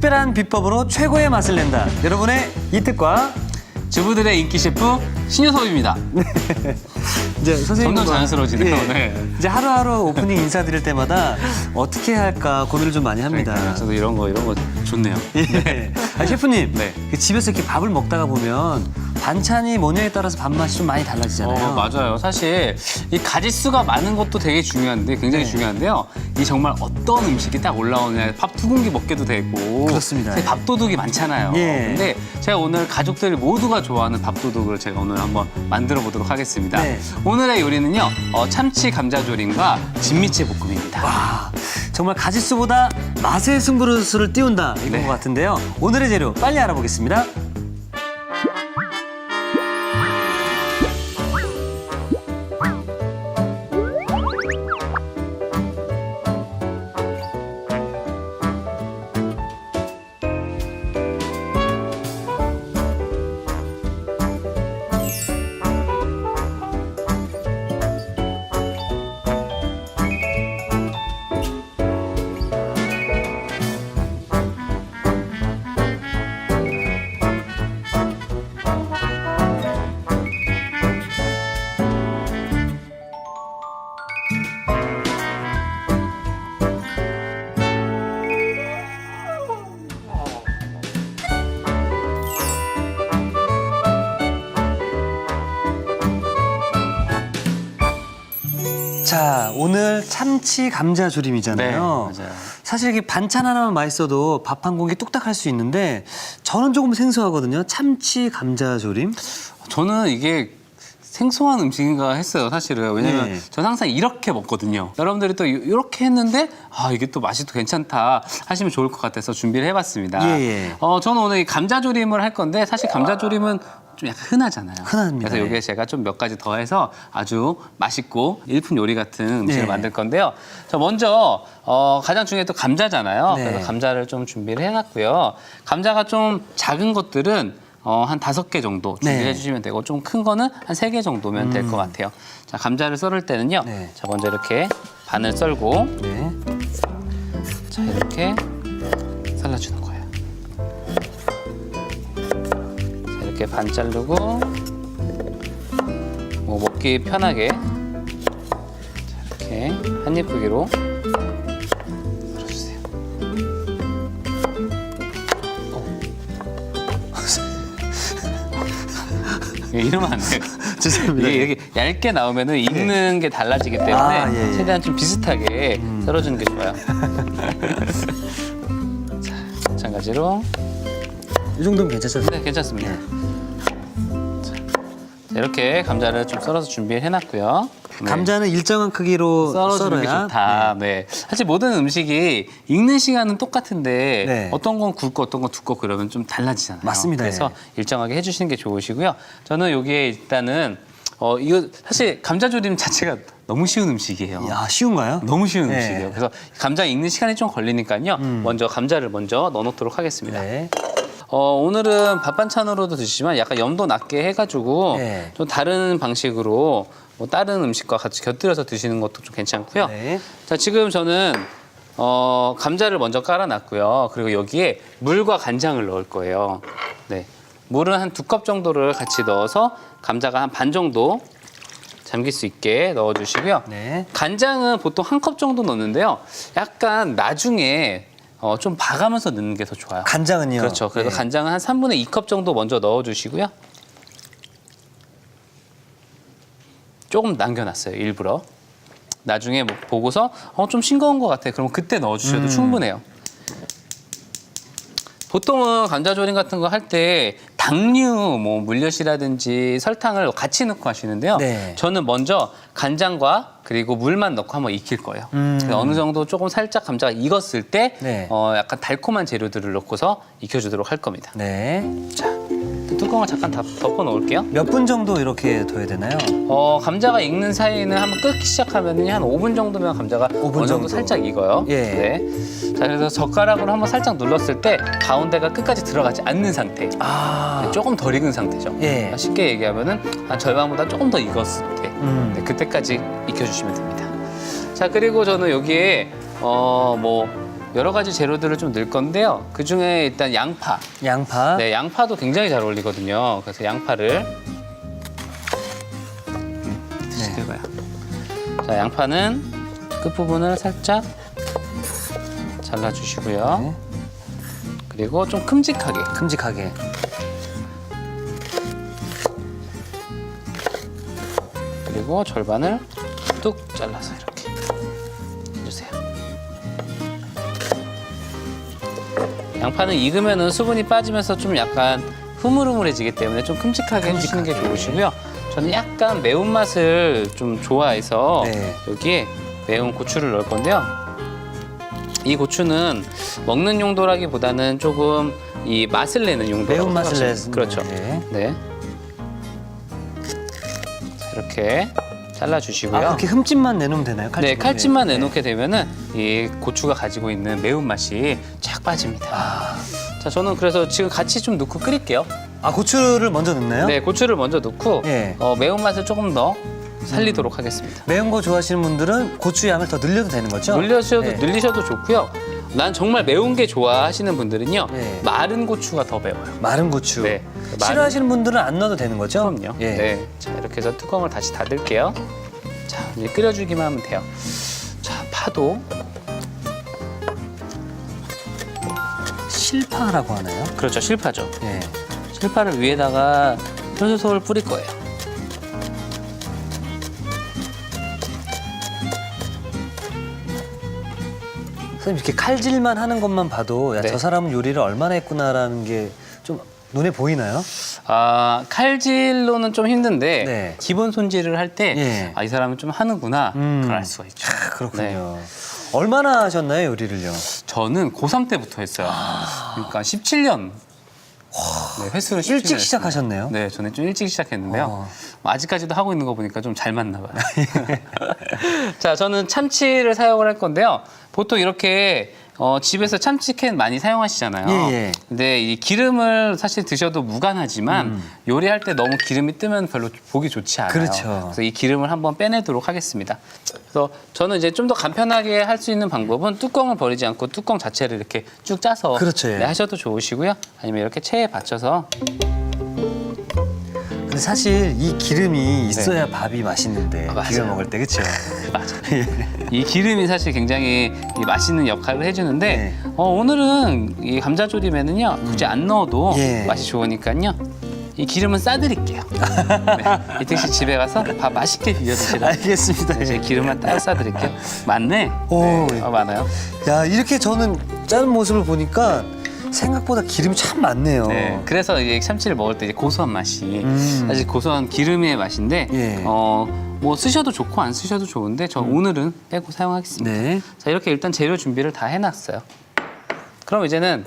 특별한 비법으로 최고의 맛을 낸다. 여러분의 이특과 주부들의 인기 셰프 신효섭입니다. 이제 선생님 점점 자연스러워지네요. 네. 이제 하루하루 오프닝 인사드릴 때마다 어떻게 해야 할까 고민을 좀 많이 합니다. 그러니까요. 저도 이런 거 좋네요. 예. 아, 셰프님, 네. 그 집에서 이렇게 밥을 먹다가 보면 반찬이 뭐냐에 따라서 밥맛이 좀 많이 달라지잖아요. 맞아요. 사실 이 가짓수가 많은 것도 되게 중요한데 굉장히 네. 중요한데요. 이 정말 어떤 음식이 딱 올라오냐 밥 두 공기 먹게도 되고 그렇습니다. 사실 밥도둑이 많잖아요. 예. 근데 제가 오늘 가족들이 모두가 좋아하는 밥도둑을 제가 오늘 한번 만들어 보도록 하겠습니다. 네. 오늘의 요리는요. 참치 감자조림과 진미채 볶음입니다. 와, 정말 가짓수보다 맛의 승부를 띄운다 이건 네. 것 같은데요. 오늘의 재료 빨리 알아보겠습니다. 자, 오늘 참치 감자 조림이잖아요. 네, 맞아요. 사실 이게 반찬 하나만 맛있어도 밥 한 공기 뚝딱 할 수 있는데 저는 조금 생소하거든요. 참치 감자 조림. 저는 이게 생소한 음식인가 했어요, 사실은. 왜냐면 네. 저는 항상 이렇게 먹거든요. 여러분들이 또 이렇게 했는데 이게 또 맛이 또 괜찮다 하시면 좋을 것 같아서 준비를 해봤습니다. 예. 저는 오늘 이 감자조림을 할 건데 사실 감자조림은 좀 약간 흔하잖아요. 흔합니다. 그래서 여기에 제가 좀 몇 가지 더해서 아주 맛있고 일품 요리 같은 음식을 네. 만들 건데요. 저 먼저 가장 중요한 또 감자잖아요. 네. 그래서 감자를 좀 준비를 해놨고요. 감자가 좀 작은 것들은 한 5개 정도 준비해 네. 주시면 되고 좀 큰 거는 한 3개 정도면 될 것 같아요. 자, 감자를 썰을 때는요. 네. 자, 먼저 이렇게 반을 썰고 네. 자, 이렇게 잘라주는 거예요. 자, 이렇게 반 자르고 뭐 먹기 편하게 자, 이렇게 한 입 크기로 썰어주세요. 이러면 안 돼요. 죄송합니다. 이게 이렇게 얇게 나오면은 익는 게 달라지기 때문에 아, 예, 예. 최대한 좀 비슷하게 썰어주는 게 좋아요. 자, 마찬가지로 이 정도면 괜찮죠? 네, 괜찮습니다. 자, 이렇게 감자를 좀 썰어서 준비를 해놨고요. 네. 감자는 일정한 크기로 썰어주는 게 썰어야 좋다. 네. 사실 모든 음식이 익는 시간은 똑같은데 네. 어떤 건 굵고 어떤 건 두껍고 그러면 좀 달라지잖아요. 맞습니다. 그래서 예. 일정하게 해주시는 게 좋으시고요. 저는 여기에 일단은 이거 사실 감자조림 자체가 너무 쉬운 음식이에요. 야, 쉬운가요? 너무 쉬운 네. 음식이에요. 그래서 감자 익는 시간이 좀 걸리니까요. 먼저 감자를 먼저 넣어놓도록 하겠습니다. 네. 오늘은 밥 반찬으로도 드시지만 약간 염도 낮게 해가지고 네. 좀 다른 방식으로 뭐 다른 음식과 같이 곁들여서 드시는 것도 좀 괜찮고요. 네. 자, 지금 저는 감자를 먼저 깔아놨고요. 그리고 여기에 물과 간장을 넣을 거예요. 네, 물은 한 2컵 정도를 같이 넣어서 감자가 한 반 정도 잠길 수 있게 넣어주시고요. 네. 간장은 보통 1컵 정도 넣는데요. 약간 나중에 좀 봐가면서 넣는 게 더 좋아요. 간장은요? 그렇죠. 그래서 네. 간장은 한 3분의 2컵 정도 먼저 넣어주시고요. 조금 남겨놨어요, 일부러. 나중에 뭐 보고서 좀 싱거운 것 같아. 그럼 그때 넣어주셔도 충분해요. 보통은 감자조림 같은 거 할 때 당류, 뭐 물엿이라든지 설탕을 같이 넣고 하시는데요. 네. 저는 먼저 간장과 그리고 물만 넣고 한번 익힐 거예요. 그래서 어느 정도 조금 살짝 감자가 익었을 때 네. 약간 달콤한 재료들을 넣고서 익혀주도록 할 겁니다. 네. 자, 뚜껑을 잠깐 덮어 놓을게요. 몇 분 정도 이렇게 둬야 되나요? 감자가 익는 사이에는 한번 끓기 시작하면 한 5분 정도면 감자가 5분 어느 정도 정도. 살짝 익어요. 예. 네. 자, 그래서 젓가락으로 한번 살짝 눌렀을 때 가운데가 끝까지 들어가지 않는 상태. 아. 네, 조금 덜 익은 상태죠. 예. 쉽게 얘기하면은 한 절반보다 조금 더 익었을 때, 네, 음. 그때까지 익혀주시면 됩니다. 자, 그리고 저는 여기에 여러 가지 재료들을 좀 넣을 건데요. 그 중에 일단 양파. 양파. 네, 양파도 굉장히 잘 어울리거든요. 그래서 양파를 해봐요. 자, 양파는 끝부분을 살짝 잘라주시고요. 네. 그리고 좀 큼직하게. 큼직하게. 그리고 절반을 뚝 잘라서 이렇게 해주세요. 양파는 익으면은 수분이 빠지면서 좀 약간 흐물흐물해지기 때문에 좀 큼직하게 해주시는 게 좋으시고요. 저는 약간 매운맛을 좀 좋아해서 네. 여기에 매운 고추를 넣을 건데요. 이 고추는 먹는 용도라기보다는 조금 이 맛을 내는 용도라고 매운맛을 생각하시면- 그렇죠. 네. 네. 자, 이렇게 잘라주시고요. 아, 그렇게 흠집만 내놓으면 되나요? 칼집? 네, 칼집만 내놓게 되면은 이 고추가 가지고 있는 매운맛이 쫙 빠집니다. 자, 저는 그래서 지금 같이 좀 넣고 끓일게요. 아, 고추를 먼저 넣나요? 네, 고추를 먼저 넣고 예. 매운맛을 조금 더 살리도록 하겠습니다. 매운 거 좋아하시는 분들은 고추 양을 더 늘려도 되는 거죠? 늘리셔도, 네. 늘리셔도 좋고요. 난 정말 매운 게 좋아하시는 분들은요. 네. 마른 고추가 더 매워요. 마른 고추. 네. 마른- 싫어하시는 분들은 안 넣어도 되는 거죠? 그럼요. 예. 네. 자, 이렇게 해서 뚜껑을 다시 닫을게요. 자, 이제 끓여주기만 하면 돼요. 자, 파도. 실파라고 하나요? 그렇죠. 실파죠. 예. 실파를 위에다가 솔솔솔 뿌릴 거예요. 선생님 이렇게 칼질만 하는 것만 봐도 야, 네. 저 사람은 요리를 얼마나 했구나라는 게 좀 눈에 보이나요? 칼질로는 좀 힘든데 네. 기본 손질을 할 때 예. 이 사람은 좀 하는구나 그걸 알 수가 있죠. 그렇군요. 네. 얼마나 하셨나요, 요리를요? 저는 고3 때부터 했어요. 그러니까 17년. 네, 횟수를 17년 일찍 했습니다. 시작하셨네요. 네, 저는 좀 일찍 시작했는데요. 어. 뭐 아직까지도 하고 있는 거 보니까 좀 잘 맞나 봐요. 자, 저는 참치를 사용을 할 건데요. 보통 이렇게 집에서 참치캔 많이 사용하시잖아요. 예, 예. 근데 이 기름을 사실 드셔도 무관하지만 요리할 때 너무 기름이 뜨면 별로 보기 좋지 않아요. 그렇죠. 그래서 이 기름을 한번 빼내도록 하겠습니다. 그래서 저는 이제 좀 더 간편하게 할 수 있는 방법은 뚜껑을 버리지 않고 뚜껑 자체를 이렇게 쭉 짜서 그렇죠, 예. 네, 하셔도 좋으시고요. 아니면 이렇게 체에 받쳐서 근데 사실 이 기름이 있어야 밥이 맛있는데 맞아요. 비벼 먹을 때 그렇죠? 맞아. 이 기름이 사실 굉장히 이 맛있는 역할을 해주는데 네. 오늘은 이 감자조림에는요 굳이 안 넣어도 예. 맛이 좋으니까요. 이 기름은 싸드릴게요. 네. 이택 씨 집에 가서 밥 맛있게 비벼 드시라. 알겠습니다. 네, 제 기름만 딱 싸드릴게요. 많네. 오. 네, 많아요. 야, 이렇게 저는 짜는 모습을 보니까 생각보다 기름이 참 많네요. 네, 그래서 이제 참치를 먹을 때 이제 고소한 맛이 음. 사실 고소한 기름의 맛인데 예. 뭐 쓰셔도 좋고 안 쓰셔도 좋은데 저 오늘은 빼고 사용하겠습니다. 네. 자, 이렇게 일단 재료 준비를 다 해놨어요. 그럼 이제는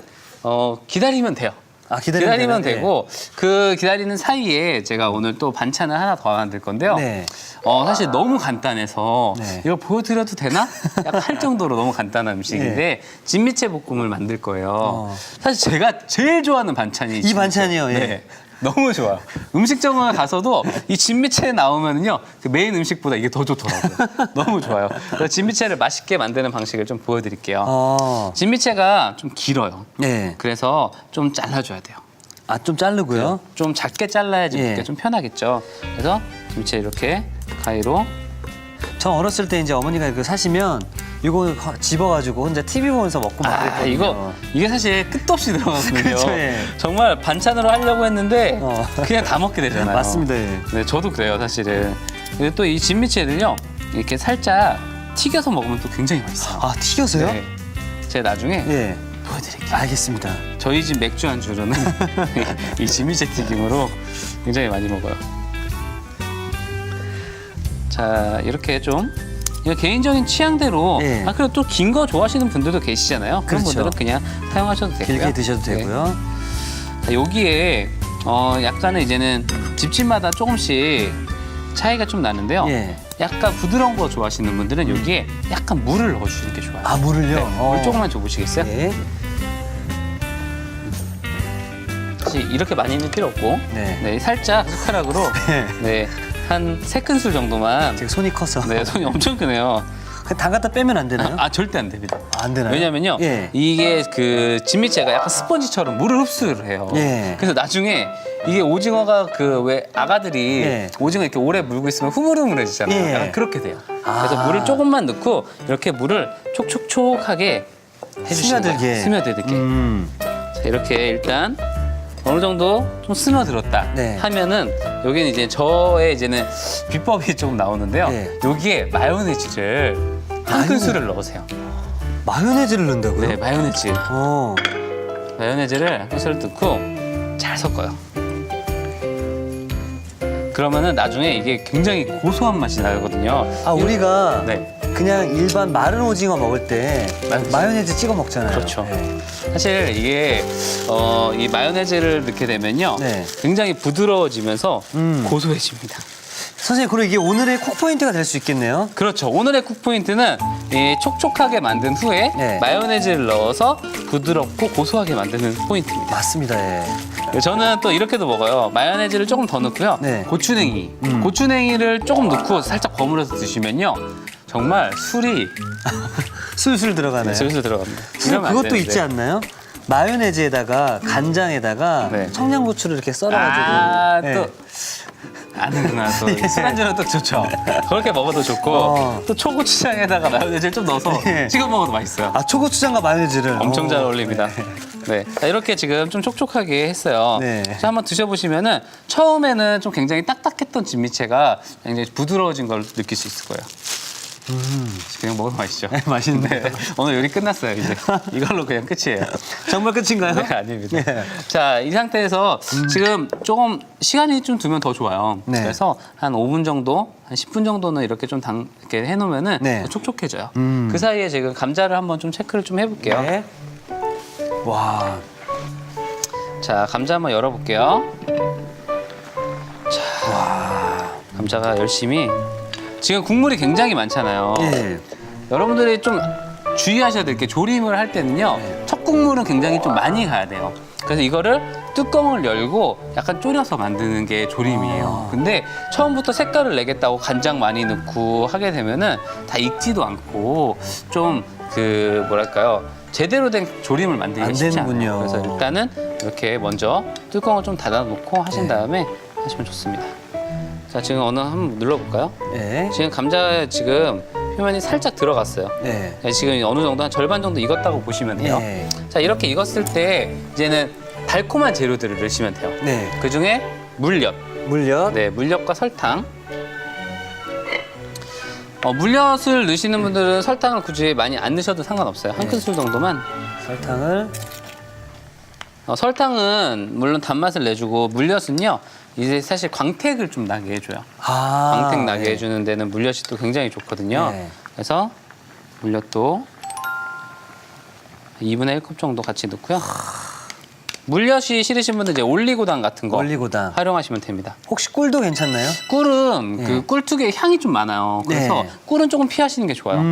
기다리면 돼요. 아, 기다리면 되나요? 되고 그 기다리는 사이에 제가 오늘 또 반찬을 하나 더 만들 건데요. 네. 사실 너무 간단해서 네. 이걸 보여드려도 되나? 약간 할 정도로 너무 간단한 음식인데 진미채 볶음을 만들 거예요. 사실 제가 제일 좋아하는 반찬이 이 반찬이요. 예. 네. 너무 좋아요. 음식점에 가서도 이 진미채 나오면은요 그 메인 음식보다 이게 더 좋더라고요. 너무 좋아요. 그래서 진미채를 맛있게 만드는 방식을 좀 보여드릴게요. 진미채가 좀 길어요. 네. 그래서 좀 잘라줘야 돼요. 아, 좀 자르고요. 좀 작게 잘라야지 예. 먹기가 좀 편하겠죠. 그래서 진미채 이렇게 가위로 저 어렸을 때 이제 어머니가 이거 사시면 이거 집어가지고 혼자 TV 보면서 먹고 말했거든요. 이게 사실 끝도 없이 들어가거든요. 그렇죠, 예. 정말 반찬으로 하려고 했는데 그냥 다 먹게 되잖아요. 맞습니다. 예. 네, 저도 그래요, 사실은. 그리고 또 이 진미채는요, 이렇게 살짝 튀겨서 먹으면 또 굉장히 맛있어요. 아, 튀겨서요? 네. 제가 나중에 예. 보여드릴게요. 알겠습니다. 저희 집 맥주 안주로는 이 진미채 튀김으로 굉장히 많이 먹어요. 자, 이렇게 좀 이거 개인적인 취향대로 예. 그리고 또 긴 거 좋아하시는 분들도 계시잖아요. 그런 그렇죠. 분들은 그냥 사용하셔도 되고요. 길게 드셔도 네. 되고요. 자, 여기에 약간은 이제는 집집마다 조금씩 차이가 좀 나는데요. 예. 약간 부드러운 거 좋아하시는 분들은 여기에 약간 물을 넣어주시는 게 좋아요. 아, 물을요? 네, 물 조금만 줘보시겠어요? 예. 사실 이렇게 많이는 필요 없고 네. 네, 살짝 숟가락으로 네. 네, 한 3큰술 정도만 제가 손이 커서. 네, 손이 엄청 크네요. 그 담갔다 빼면 안 되나요? 절대 안 됩니다. 안 되나요? 왜냐면요, 예. 이게 그 진미채가 약간 스펀지처럼 물을 흡수를 해요. 예. 그래서 나중에 이게 오징어가 그 왜 아가들이 예. 오징어 이렇게 오래 물고 있으면 흐물흐물해지잖아요. 예. 약간 그렇게 돼요. 아. 그래서 물을 조금만 넣고 이렇게 물을 촉촉촉하게 해주시는 거예요. 스며들게. 스며들게. 자, 이렇게 일단 어느 정도 좀 스며들었다 네. 하면은 여기는 이제 저의 이제는 비법이 조금 나오는데요. 네. 여기에 마요네즈를 한 큰술을 넣으세요. 마요네즈를 넣는다고요? 네, 마요네즈. 어. 마요네즈를 한 큰술 넣고 잘 섞어요. 그러면은 나중에 이게 굉장히 고소한 맛이 나거든요. 아, 우리가 네. 그냥 일반 마른 오징어 먹을 때 마요네즈 찍어 먹잖아요. 그렇죠. 네. 사실 이게 이 마요네즈를 넣게 되면요, 네. 굉장히 부드러워지면서 음. 고소해집니다. 선생님, 그리고 이게 오늘의 콕 포인트가 될 수 있겠네요. 그렇죠. 오늘의 쿡 포인트는 이 촉촉하게 만든 후에 네. 마요네즈를 넣어서 부드럽고 고소하게 만드는 포인트입니다. 맞습니다. 예. 저는 또 이렇게도 먹어요. 마요네즈를 조금 더 넣고요. 네. 고추냉이. 음. 고추냉이를 조금 넣고 살짝 버무려서 드시면요, 정말 술이 술술 들어가나요? 슬슬 들어갑니다. 선생님, 이러면 안 그것도 되는데. 있지 않나요? 마요네즈에다가 간장에다가 네. 청양고추를 이렇게 썰어가지고. 아, 네. 또 아는구나. 또 술안주는 또 좋죠. 그렇게 먹어도 좋고 어. 또 초고추장에다가 마요네즈를 좀 넣어서 예. 찍어 먹어도 맛있어요. 아, 초고추장과 마요네즈를. 엄청 잘 어. 어울립니다. 네. 자, 이렇게 지금 좀 촉촉하게 했어요. 네. 자, 한번 드셔보시면은 처음에는 좀 굉장히 딱딱했던 진미채가 굉장히 부드러워진 걸 느낄 수 있을 거예요. 그냥 먹으면 맛있죠. 네, 맛있네요. 네. 오늘 요리 끝났어요. 이제 이걸로 그냥 끝이에요. 정말 끝인가요? 네, 아닙니다. 네. 자, 이 상태에서 지금 조금 시간이 좀 두면 더 좋아요. 네. 그래서 한 5분 정도, 한 10분 정도는 이렇게 좀 이렇게 해놓으면은 네. 더 촉촉해져요. 그 사이에 지금 감자를 한번 좀 체크를 좀 해볼게요. 네. 와. 자, 감자 한번 열어볼게요. 자, 감자가 열심히 지금 국물이 굉장히 많잖아요. 예. 여러분들이 좀 주의하셔야 될 게 조림을 할 때는요, 첫 국물은 굉장히 좀 많이 가야 돼요. 그래서 이거를 뚜껑을 열고 약간 졸여서 만드는 게 조림이에요. 근데 처음부터 색깔을 내겠다고 간장 많이 넣고 하게 되면은 다 익지도 않고 좀 그 뭐랄까요, 제대로 된 조림을 만들기가 안 쉽지 되는군요. 않아요. 그래서 일단은 이렇게 먼저 뚜껑을 좀 닫아놓고 하신 다음에 하시면 좋습니다. 자, 지금 어느 한번 눌러볼까요? 네. 지금 감자 지금 표면이 살짝 들어갔어요. 네. 네, 지금 어느 정도 한 절반 정도 익었다고 보시면 돼요. 네. 자, 이렇게 익었을 때 이제는 달콤한 재료들을 넣으시면 돼요. 네. 그 중에 물엿, 물엿. 네, 물엿과 설탕. 물엿을 넣으시는 분들은 설탕을 굳이 많이 안 넣으셔도 상관없어요. 한 큰술 정도만. 설탕을. 설탕은 물론 단맛을 내주고 물엿은요, 이제 사실 광택을 좀 나게 해줘요. 아. 광택 나게 네. 해주는 데는 물엿이 또 굉장히 좋거든요. 네. 그래서 물엿도 2분의 1컵 정도 같이 넣고요. 물엿이 싫으신 분들 이제 올리고당 같은 거 올리고당. 활용하시면 됩니다. 혹시 꿀도 괜찮나요? 꿀은 네. 그 꿀특유의 향이 좀 많아요. 그래서 네. 꿀은 조금 피하시는 게 좋아요.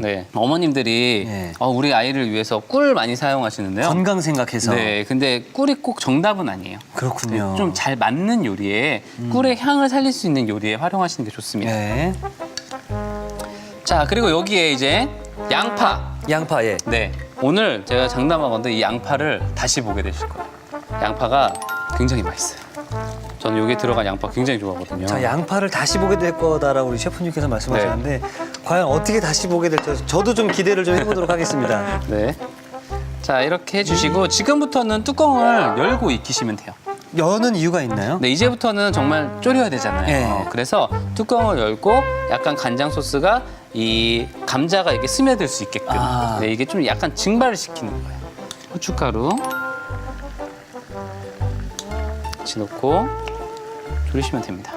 네, 어머님들이 네. 우리 아이를 위해서 꿀 많이 사용하시는데요. 건강 생각해서. 네, 근데 꿀이 꼭 정답은 아니에요. 그렇군요. 좀 잘 맞는 요리에 꿀의 향을 살릴 수 있는 요리에 활용하시는 게 좋습니다. 네. 자, 그리고 여기에 이제 양파. 양파, 예. 네, 오늘 제가 장담하건대 이 양파를 다시 보게 되실 거예요. 양파가 굉장히 맛있어요. 저는 여기에 들어간 양파 굉장히 좋아하거든요. 자, 양파를 다시 보게 될 거다라고 우리 셰프님께서 말씀하셨는데 과연 어떻게 다시 보게 될지 저도 좀 기대를 좀 해보도록 하겠습니다. 네. 자, 이렇게 해주시고 지금부터는 뚜껑을 열고 익히시면 돼요. 여는 이유가 있나요? 네, 이제부터는 정말 졸여야 되잖아요. 네. 그래서 뚜껑을 열고 약간 간장 소스가 이 감자가 이렇게 스며들 수 있게끔 아. 네, 이게 좀 약간 증발을 시키는 거예요. 후춧가루 같이 넣고 졸이시면 됩니다.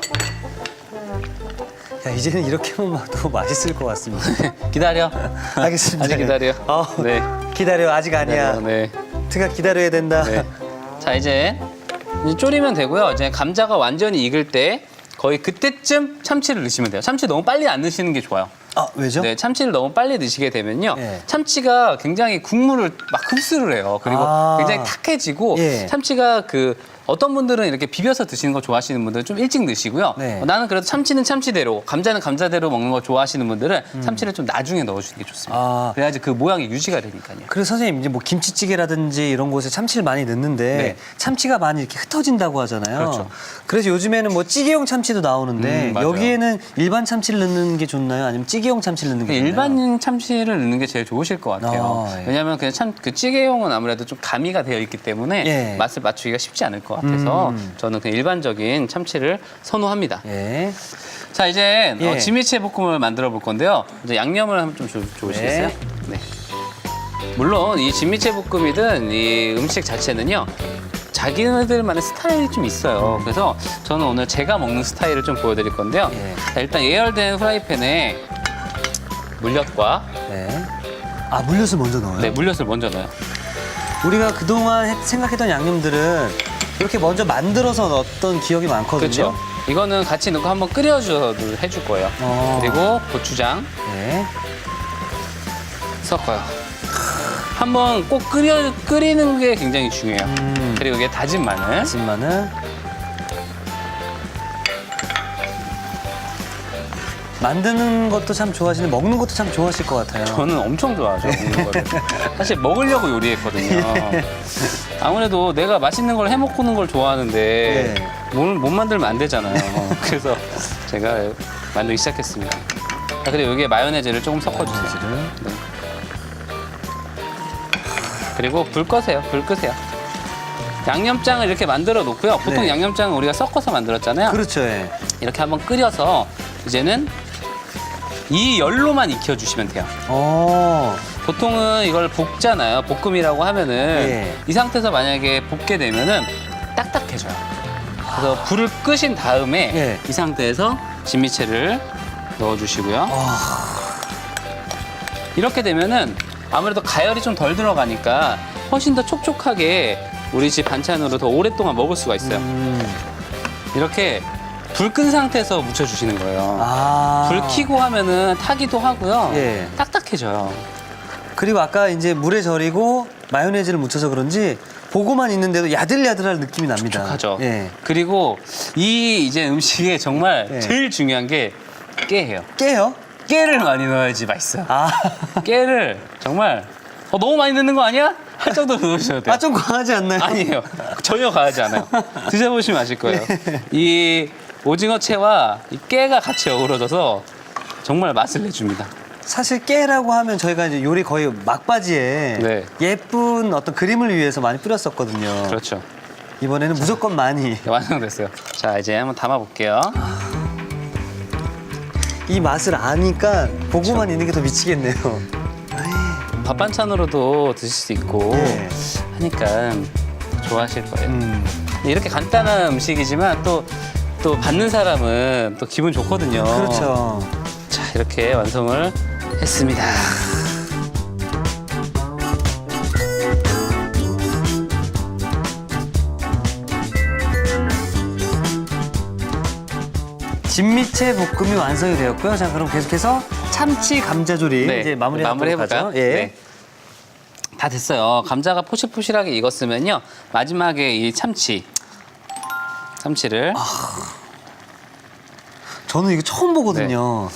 야, 이제는 이렇게만 봐도 맛있을 것 같습니다. 기다려. 알겠습니다. 아직 기다려. 네. 기다려, 아직 아니야. 네. 트가 기다려야 된다. 네. 자, 이제 졸이면 되고요. 이제 감자가 완전히 익을 때 거의 그때쯤 참치를 넣으시면 돼요. 참치 너무 빨리 안 넣으시는 게 좋아요. 아, 왜죠? 네, 참치를 너무 빨리 넣으시게 되면요. 네. 참치가 굉장히 국물을 막 흡수를 해요. 그리고 아. 굉장히 탁해지고 예. 참치가 그 어떤 분들은 이렇게 비벼서 드시는 거 좋아하시는 분들은 좀 일찍 드시고요. 네. 나는 그래도 참치는 참치대로, 감자는 감자대로 먹는 거 좋아하시는 분들은 참치를 좀 나중에 넣어주는 게 좋습니다. 아. 그래야지 그 모양이 유지가 되니까요. 그래서 선생님 이제 뭐 김치찌개라든지 이런 곳에 참치를 많이 넣는데 네. 참치가 많이 이렇게 흩어진다고 하잖아요. 그렇죠. 그래서 요즘에는 뭐 찌개용 참치도 나오는데 맞아요. 여기에는 일반 참치를 넣는 게 좋나요? 아니면 찌개용 참치를 넣는 게 좋나요? 일반 참치를 넣는 게 제일 좋으실 것 같아요. 예. 왜냐하면 그냥 그 찌개용은 아무래도 좀 가미가 되어 있기 때문에 예. 맛을 맞추기가 쉽지 않을 것 같아서 저는 그냥 일반적인 참치를 선호합니다. 예. 자, 이제 예. 진미채 볶음을 만들어 볼 건데요. 이제 양념을 하면 좀 좋으시겠어요? 네. 물론 이 진미채 볶음이든 이 음식 자체는요. 자기네들만의 스타일이 좀 있어요. 그래서 저는 오늘 제가 먹는 스타일을 좀 보여드릴 건데요. 예. 자, 일단 예열된 프라이팬에 물엿과 네. 아, 물엿을 먼저 넣어요? 네, 물엿을 먼저 넣어요. 우리가 그동안 생각했던 양념들은 이렇게 먼저 만들어서 넣었던 기억이 많거든요. 그렇죠. 이거는 같이 넣고 한번 끓여줘도 해줄 거예요. 그리고 고추장 네. 섞어요. 한번 꼭 끓이는 게 굉장히 중요해요. 그리고 이게 다진 마늘. 다진 마늘. 만드는 것도 참 좋아하시는데 먹는 것도 참 좋아하실 것 같아요. 저는 엄청 좋아하죠, 먹는 거를. 사실 먹으려고 요리했거든요. 아무래도 내가 맛있는 걸 해먹는 걸 좋아하는데 네. 못 만들면 안 되잖아요. 그래서 제가 만들기 시작했습니다. 자, 그리고 여기에 마요네즈를 조금 섞어주세요. 마요네즈를. 네. 그리고 불 끄세요. 불 끄세요. 양념장을 이렇게 만들어 놓고요. 보통 네. 양념장은 우리가 섞어서 만들었잖아요. 그렇죠. 예. 이렇게 한번 끓여서 이제는 이 열로만 익혀주시면 돼요. 보통은 이걸 볶잖아요. 볶음이라고 하면은 예. 이 상태에서 만약에 볶게 되면은 딱딱해져요. 그래서 불을 끄신 다음에 예. 이 상태에서 진미채를 넣어주시고요. 이렇게 되면은 아무래도 가열이 좀 덜 들어가니까 훨씬 더 촉촉하게 우리 집 반찬으로 더 오랫동안 먹을 수가 있어요. 이렇게 불 끈 상태에서 묻혀주시는 거예요. 아. 불 켜고 하면은 타기도 하고요. 예. 딱딱해져요. 그리고 아까 이제 물에 절이고 마요네즈를 묻혀서 그런지 보고만 있는데도 야들야들할 느낌이 납니다. 촉촉하죠. 예. 그리고 이 이제 음식에 정말 예. 제일 중요한 게 깨예요. 깨요? 깨를 많이 넣어야지 맛있어요. 아. 깨를 정말 너무 많이 넣는 거 아니야? 할 정도로 넣으셔야 돼요. 아, 좀 과하지 않나요? 아니에요. 전혀 과하지 않아요. 드셔보시면 아실 거예요. 이 오징어채와 이 깨가 같이 어우러져서 정말 맛을 내줍니다. 사실 깨라고 하면 저희가 이제 요리 거의 막바지에 네. 예쁜 어떤 그림을 위해서 많이 뿌렸었거든요. 그렇죠. 이번에는 무조건 많이. 네, 완성됐어요. 자, 이제 한번 담아볼게요. 이 맛을 아니까 보고만 있는 게 더 미치겠네요. 밥 반찬으로도 드실 수 있고 예. 하니까 좋아하실 거예요. 이렇게 간단한 음식이지만 또 받는 사람은 또 기분 좋거든요. 그렇죠. 자, 이렇게 완성을 했습니다. 진미채 볶음이 완성이 되었고요. 자, 그럼 계속해서 참치 감자조림 이제 마무리하도록 마무리해볼까요? 하죠. 예. 네. 다 됐어요. 감자가 포실포실하게 익었으면요. 마지막에 이 참치를 저는 이거 처음 보거든요.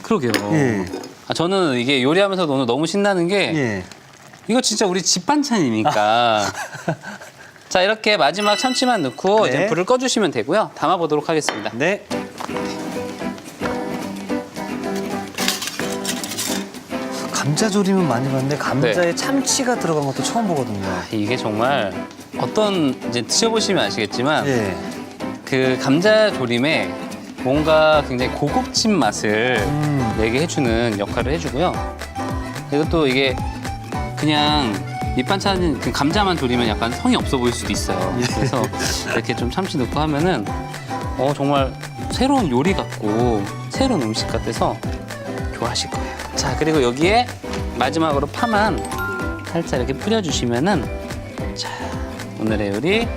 그러게요. 예. 저는 이게 요리하면서도 오늘 너무 신나는 게 예. 이거 진짜 우리 집 반찬이니까. 자, 이렇게 마지막 참치만 넣고 네. 이제 불을 꺼주시면 되고요. 담아보도록 하겠습니다. 네. 감자조림은 많이 봤는데 감자에 참치가 들어간 것도 처음 보거든요. 이게 정말 어떤 이제 드셔보시면 아시겠지만 예. 그 감자 조림에 뭔가 굉장히 고급진 맛을 내게 해주는 역할을 해주고요. 그리고 또 이게 그냥 밑반찬 그 감자만 조리면 약간 성이 없어 보일 수도 있어요. 그래서 이렇게 좀 참치 넣고 하면은 정말 새로운 요리 같고 새로운 음식 같아서 좋아하실 거예요. 자, 그리고 여기에 마지막으로 파만 살짝 이렇게 뿌려주시면은 자, 오늘의 요리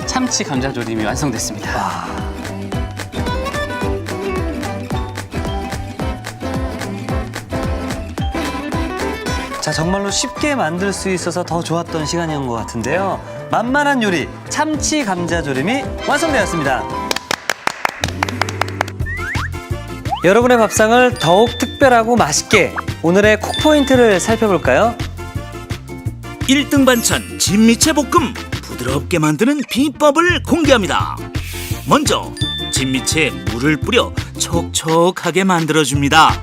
참치 감자조림이 완성됐습니다. 자, 정말로 쉽게 만들 수 있어서 더 좋았던 시간이었던 것 같은데요. 만만한 요리 참치 감자조림이 완성되었습니다. 여러분의 밥상을 더욱 특별하고 맛있게 오늘의 쿡포인트를 살펴볼까요? 1등 반찬 진미채 볶음 부드럽게 만드는 비법을 공개합니다. 먼저 진미채에 물을 뿌려 촉촉하게 만들어줍니다.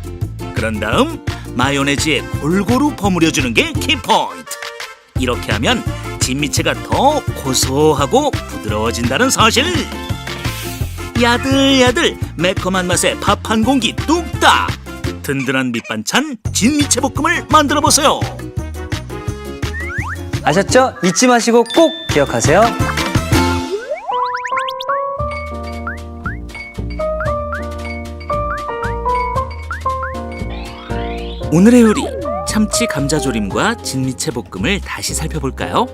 그런 다음 마요네즈에 골고루 버무려주는 게 키포인트. 이렇게 하면 진미채가 더 고소하고 부드러워진다는 사실. 야들야들 매콤한 맛에 밥 한 공기 뚝딱. 든든한 밑반찬 진미채 볶음을 만들어보세요. 아셨죠? 잊지 마시고 꼭 기억하세요. 오늘의 요리 참치 감자조림과 진미채 볶음을 다시 살펴볼까요?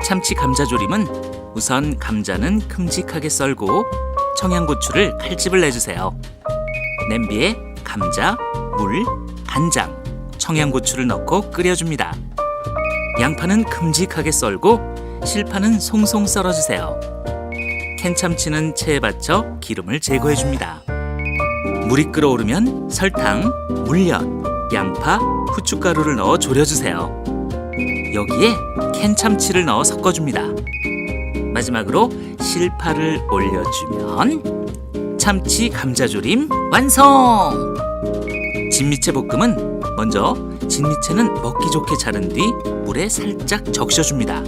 참치 감자조림은 우선 감자는 큼직하게 썰고 청양고추를 칼집을 내주세요. 냄비에 감자, 물, 간장, 청양고추를 넣고 끓여줍니다. 양파는 큼직하게 썰고 실파는 송송 썰어주세요. 캔참치는 체에 받쳐 기름을 제거해줍니다. 물이 끓어오르면 설탕, 물엿, 양파, 후춧가루를 넣어 졸여주세요. 여기에 캔참치를 넣어 섞어줍니다. 마지막으로 실파를 올려주면 참치 감자조림 완성! 진미채 볶음은 먼저 진미채는 먹기 좋게 자른 뒤 물에 살짝 적셔줍니다.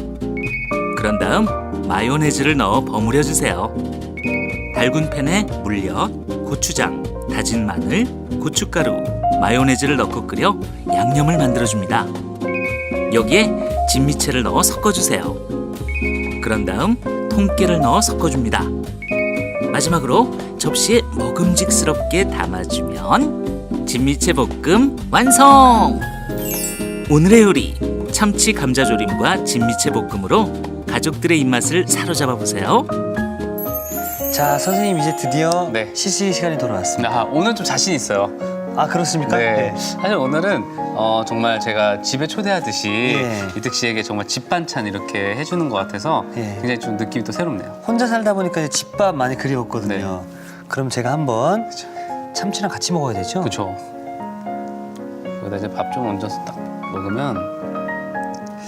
그런 다음 마요네즈를 넣어 버무려주세요. 달군 팬에 물엿, 고추장, 다진 마늘, 고춧가루, 마요네즈를 넣고 끓여 양념을 만들어줍니다. 여기에 진미채를 넣어 섞어주세요. 그런 다음 통깨를 넣어 섞어줍니다. 마지막으로 접시에 먹음직스럽게 담아주면 진미채 볶음 완성! 오늘의 요리 참치 감자조림과 진미채 볶음으로 가족들의 입맛을 사로잡아 보세요. 자, 선생님 이제 드디어 네. 시시 시간이 돌아왔습니다. 오늘 좀 자신 있어요. 아, 그렇습니까? 네. 사실 오늘은 정말 제가 집에 초대하듯이 예. 이득 씨에게 정말 집 반찬 이렇게 해주는 것 같아서 예. 굉장히 좀 느낌이 또 새롭네요. 혼자 살다 보니까 이제 집밥 많이 그리웠거든요. 그럼 제가 한번 참치랑 같이 먹어야 되죠? 그렇죠. 여기다 이제 밥 좀 얹어서 딱 먹으면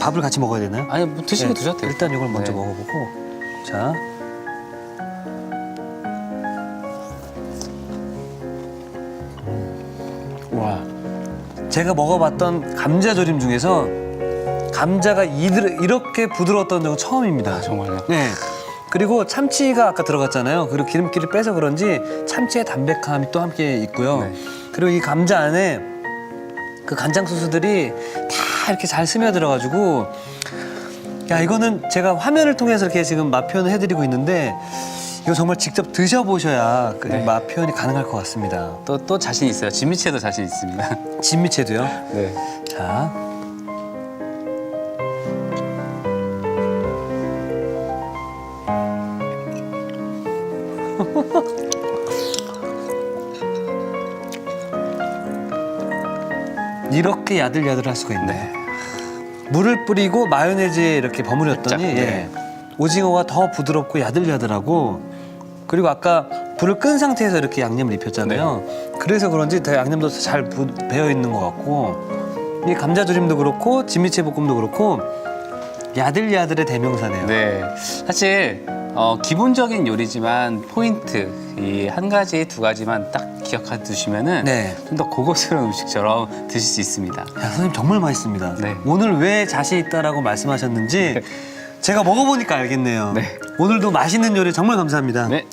밥을 같이 먹어야 되나요? 아니 뭐 드시고 네, 드셔도 돼요. 일단 이걸 먼저 네. 먹어보고. 자. 와. 제가 먹어봤던 감자조림 중에서 감자가 이렇게 부드러웠던 적은 처음입니다. 정말요. 네. 그리고 참치가 아까 들어갔잖아요. 그리고 기름기를 빼서 그런지 참치의 담백함이 또 함께 있고요. 네. 그리고 이 감자 안에 그 간장 소스들이 다 이렇게 잘 스며들어가지고 야, 이거는 제가 화면을 통해서 이렇게 지금 맛 표현을 해드리고 있는데 이거 정말 직접 드셔보셔야 그 네. 맛 표현이 가능할 것 같습니다. 또 자신 있어요. 진미채도 자신 있습니다. 진미채도요. 네. 자. 이렇게 야들야들할 수가 있네. 물을 뿌리고 마요네즈에 이렇게 버무렸더니 살짝, 네. 예, 오징어가 더 부드럽고 야들야들하고 그리고 아까 불을 끈 상태에서 이렇게 양념을 입혔잖아요. 그래서 그런지 더 양념도 잘 배어 있는 것 같고 이 감자조림도 그렇고 진미채 볶음도 그렇고 야들야들의 대명사네요. 네. 사실 기본적인 요리지만 포인트 이 한 가지 두 가지만 딱 기억해 두시면은 네. 좀 더 고급스러운 음식처럼 드실 수 있습니다. 야, 선생님 정말 맛있습니다. 네. 오늘 왜 자신 있다라고 말씀하셨는지 제가 먹어보니까 알겠네요. 네. 오늘도 맛있는 요리 정말 감사합니다. 네.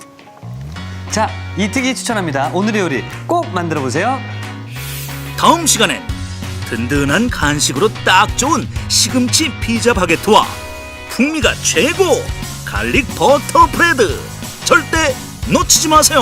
자, 이특이 추천합니다. 오늘의 요리 꼭 만들어 보세요. 다음 시간엔 든든한 간식으로 딱 좋은 시금치 피자 바게트와 풍미가 최고 갈릭 버터 브레드 절대 놓치지 마세요.